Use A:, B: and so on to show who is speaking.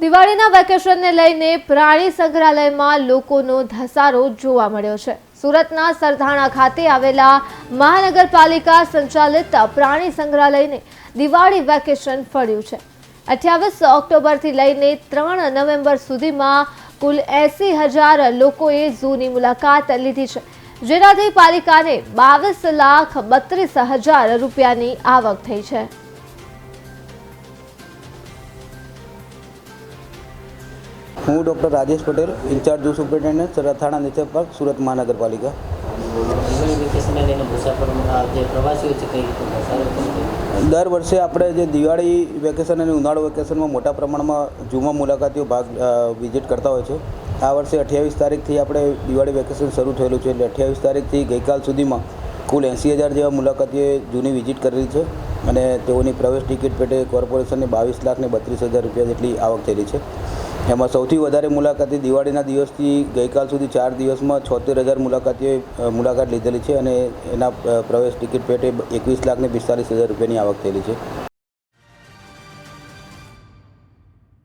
A: દિવાળીના વેકેશનને લઈને પ્રાણી સંગ્રહાલયમાં લોકોનો ધસારો જોવા મળ્યો છે। સુરતના સરથાણા ખાતે આવેલા મહાનગરપાલિકા સંચાલિત પ્રાણી સંગ્રહાલયને દિવાળી વેકેશન ફળ્યું છે। 28 ઓક્ટોબરથી લઈને 3 નવેમ્બર સુધીમાં કુલ 80,000 લોકોએ ઝૂની મુલાકાત લીધી છે, જેનાથી પાલિકાને 22,32,000 રૂપિયાની આવક થઈ છે।
B: હું doctor Rajesh Patel, in charge zoo superintendent, Sarthana nature park, Surat મહાનગરપાલિકા। દર વર્ષે આપણે જે દિવાળી વેકેશન અને ઉનાળુ વેકેશનમાં મોટા પ્રમાણમાં ઝૂમાં મુલાકાતીઓ વિઝિટ કરતા હોય છે। આ વર્ષે 28 તારીખથી આપણે દિવાળી વેકેશન શરૂ થયેલું છે, એટલે 28 તારીખથી ગઈકાલ સુધીમાં કુલ 80,000 જેવા મુલાકાતીઓએ ઝૂની વિઝિટ કરેલી છે અને તેઓની પ્રવેશ ટિકિટ પેટે કોર્પોરેશનને 22,32,000 રૂપિયા જેટલી આવક થયેલી છે। એમાં સૌથી વધારે મુલાકાતી દિવાળીના દિવસથી ગઈકાલ સુધી 4 દિવસમાં 76,000 મુલાકાતીઓએ મુલાકાત લીધેલી છે અને એના પ્રવેશ ટિકિટ પેટે 21,45,000 રૂપિયાની આવક થયેલી છે।